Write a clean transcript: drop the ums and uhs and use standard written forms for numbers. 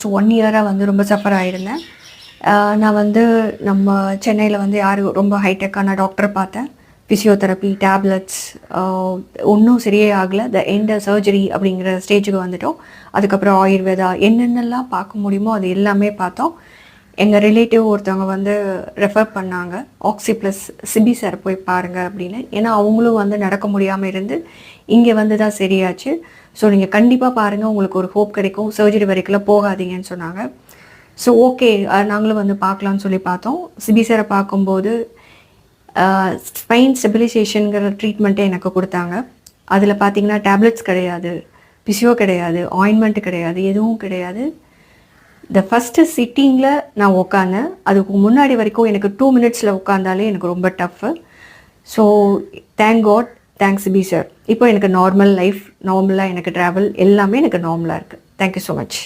Last 1 இயராக வந்து ரொம்ப suffer ஆகிருந்தேன். நான் வந்து நம்ம சென்னையில் வந்து யார் ரொம்ப ஹைடெக்கான டாக்டரை பார்த்தேன். ஃபிசியோதெரப்பி, டேப்லெட்ஸ், ஒன்றும் சரியே ஆகலை. எண்ட் சர்ஜரி அப்படிங்கிற ஸ்டேஜுக்கு வந்துட்டோம். அதுக்கப்புறம் ஆயுர்வேதா என்னென்னலாம் பார்க்க முடியுமோ அது எல்லாமே பார்த்தோம். எங்கள் ரிலேட்டிவ் ஒருத்தவங்க வந்து ரெஃபர் பண்ணாங்க, ஆக்சி ப்ளஸ் சிபி சார் போய் பாருங்கள் அப்படின்னு. ஏன்னா அவங்களும் வந்து நடக்க முடியாமல் இருந்து இங்கே வந்து தான் சரியாச்சு. ஸோ நீங்கள் கண்டிப்பாக பாருங்கள், உங்களுக்கு ஒரு ஹோப் கிடைக்கும், சர்ஜரி வரைக்கும் போகாதீங்கன்னு சொன்னாங்க. ஸோ ஓகே, நாங்களும் வந்து பார்க்கலான்னு சொல்லி பார்த்தோம். சிபி சாரை பார்க்கும்போது ஸ்பைன் ஸ்டெபிலைசேஷனுங்கிற ட்ரீட்மெண்ட்டே எனக்கு கொடுத்தாங்க. அதில் பார்த்தீங்கன்னா டேப்லெட்ஸ் கிடையாது, பிசியோ கிடையாது, ஆயின்மெண்ட் கிடையாது, எதுவும் கிடையாது. இந்த ஃபஸ்ட்டு சிட்டிங்கில் நான் உட்காந்தேன். அதுக்கு முன்னாடி வரைக்கும் எனக்கு 2 மினிட்ஸில் உட்காந்தாலே எனக்கு ரொம்ப tough. So thank God, thanks பி சார். இப்போ எனக்கு நார்மல் லைஃப், நார்மலாக எனக்கு ட்ராவல் எல்லாமே எனக்கு நார்மலாக இருக்குது. Thank you so much.